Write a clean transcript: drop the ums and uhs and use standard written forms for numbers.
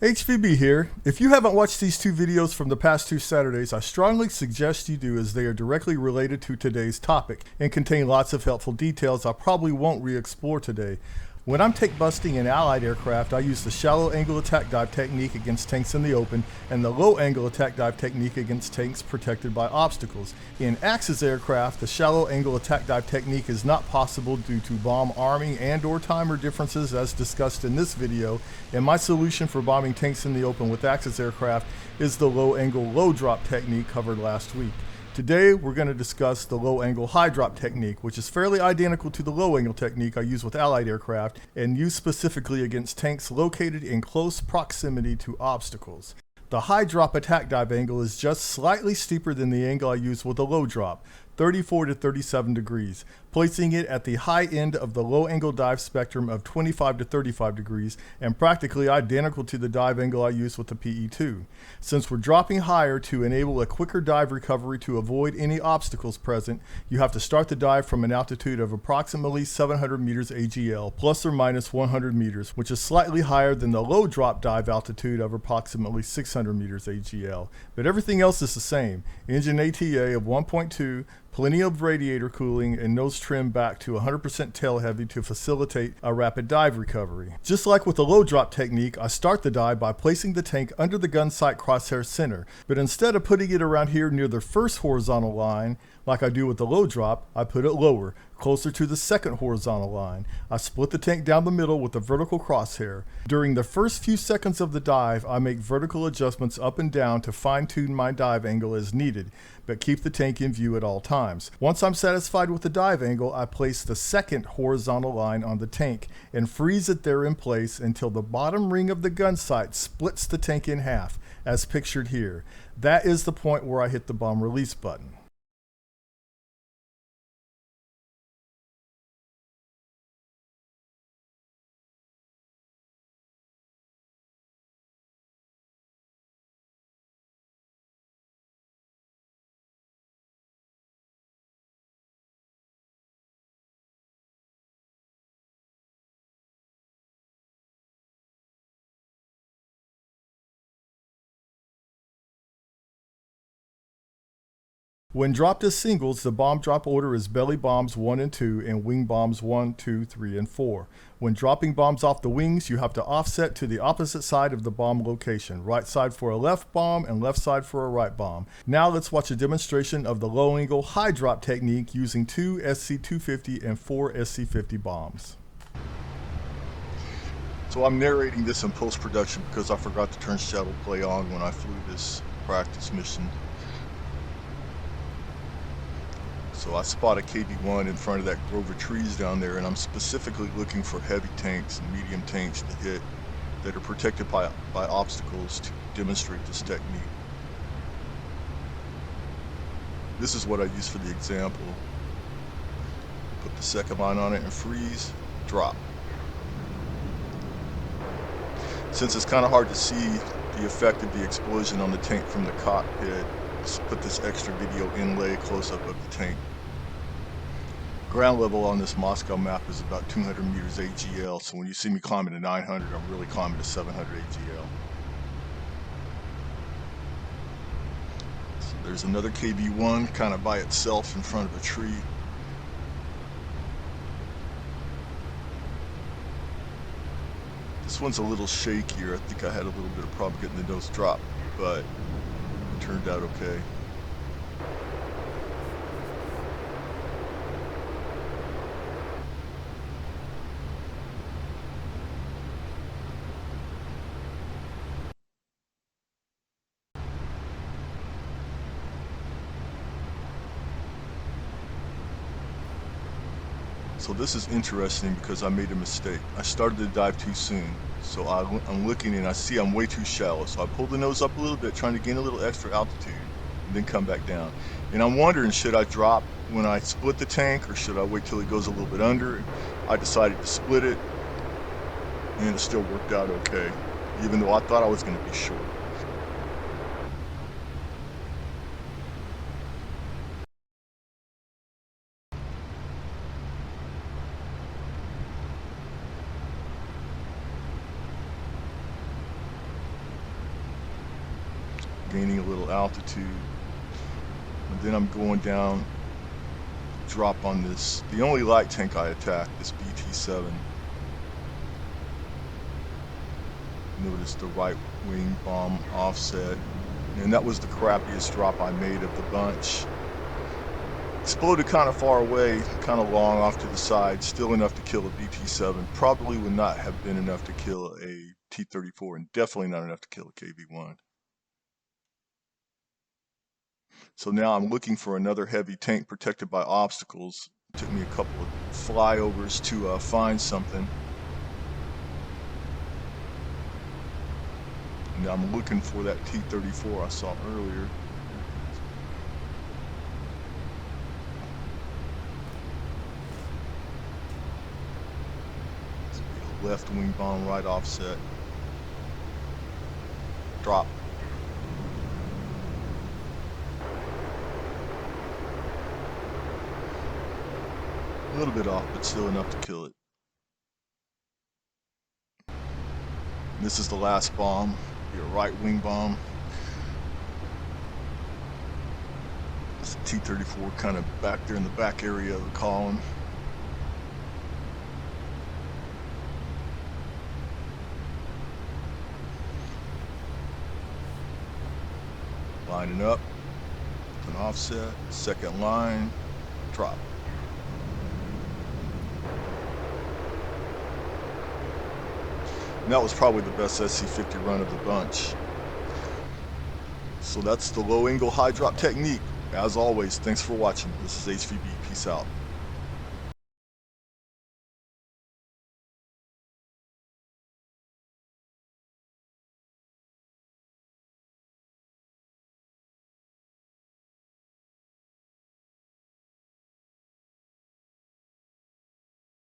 HVB here. If you haven't watched these two videos from the past 2 Saturdays, I strongly suggest you do, as they are directly related to today's topic and contain lots of helpful details I probably won't re-explore today. When I'm tank busting in Allied aircraft, I use the shallow angle attack dive technique against tanks in the open and the low angle attack dive technique against tanks protected by obstacles. In Axis aircraft, the shallow angle attack dive technique is not possible due to bomb arming and or timer differences as discussed in this video, and my solution for bombing tanks in the open with Axis aircraft is the low angle low drop technique covered last week. Today, we're going to discuss the low angle high drop technique, which is fairly identical to the low angle technique I use with Allied aircraft and used specifically against tanks located in close proximity to obstacles. The high drop attack dive angle is just slightly steeper than the angle I use with a low drop, 34 to 37 degrees, placing it at the high end of the low angle dive spectrum of 25 to 35 degrees and practically identical to the dive angle I use with the E-2. Since we're dropping higher to enable a quicker dive recovery to avoid any obstacles present, you have to start the dive from an altitude of approximately 700 meters AGL, plus or minus 100 meters, which is slightly higher than the low drop dive altitude of approximately 600 meters AGL. But everything else is the same. Engine ATA of 1.2, plenty of radiator cooling, and nose trim back to 100% tail heavy to facilitate a rapid dive recovery. Just like with the low drop technique, I start the dive by placing the tank under the gun sight crosshair center, but instead of putting it around here near the first horizontal line, like I do with the low drop, I put it lower, closer to the second horizontal line. I split the tank down the middle with a vertical crosshair. During the first few seconds of the dive, I make vertical adjustments up and down to fine-tune my dive angle as needed, but keep the tank in view at all times. Once I'm satisfied with the dive angle, I place the second horizontal line on the tank and freeze it there in place until the bottom ring of the gun sight splits the tank in half, as pictured here. That is the point where I hit the bomb release button. When dropped as singles, the bomb drop order is belly bombs 1 and 2 and wing bombs 1, 2, 3, and 4. When dropping bombs off the wings, you have to offset to the opposite side of the bomb location, right side for a left bomb and left side for a right bomb. Now let's watch a demonstration of the low angle high drop technique using 2 SC-250 and 4 SC-50 bombs. So I'm narrating this in post-production because I forgot to turn shadow play on when I flew this practice mission. So I spot a KB-1 in front of that grove of trees down there, and I'm specifically looking for heavy tanks and medium tanks to hit that are protected by obstacles to demonstrate this technique. This is what I use for the example. Put the second line on it and freeze, drop. Since it's kind of hard to see the effect of the explosion on the tank from the cockpit, let's put this extra video inlay close-up of the tank. Ground level on this Moscow map is about 200 meters AGL, so when you see me climbing to 900, I'm really climbing to 700 AGL. So there's another KB-1 kind of by itself in front of a tree. This one's a little shakier. I think I had a little bit of problem getting the nose drop, but it turned out okay. So this is interesting because I made a mistake. I started the dive too soon. So I'm looking and I see I'm way too shallow. So I pulled the nose up a little bit, trying to gain a little extra altitude, and then come back down. And I'm wondering, should I drop when I split the tank or should I wait till it goes a little bit under? I decided to split it, and it still worked out okay, even though I thought I was going to be short. gaining a little altitude, and then I'm going down, drop on this, the only light tank I attacked, this BT-7. Notice the right wing bomb offset, and that was the crappiest drop I made of the bunch. Exploded kind of far away, kind of long off to the side, still enough to kill a BT-7. Probably would not have been enough to kill a T-34, and definitely not enough to kill a KV-1. So now I'm looking for another heavy tank protected by obstacles. It took me a couple of flyovers to find something. And I'm looking for that T-34 I saw earlier. Left wing bomb, right offset. Drop. A little bit off, but still enough to kill it. This is the last bomb. Be a right wing bomb. It's a T-34 kind of back there in the back area of the column. Lining up, an offset, second line, drop. And that was probably the best SC-50 run of the bunch. So that's the low angle high drop technique. As always, thanks for watching. This is HVB. Peace out.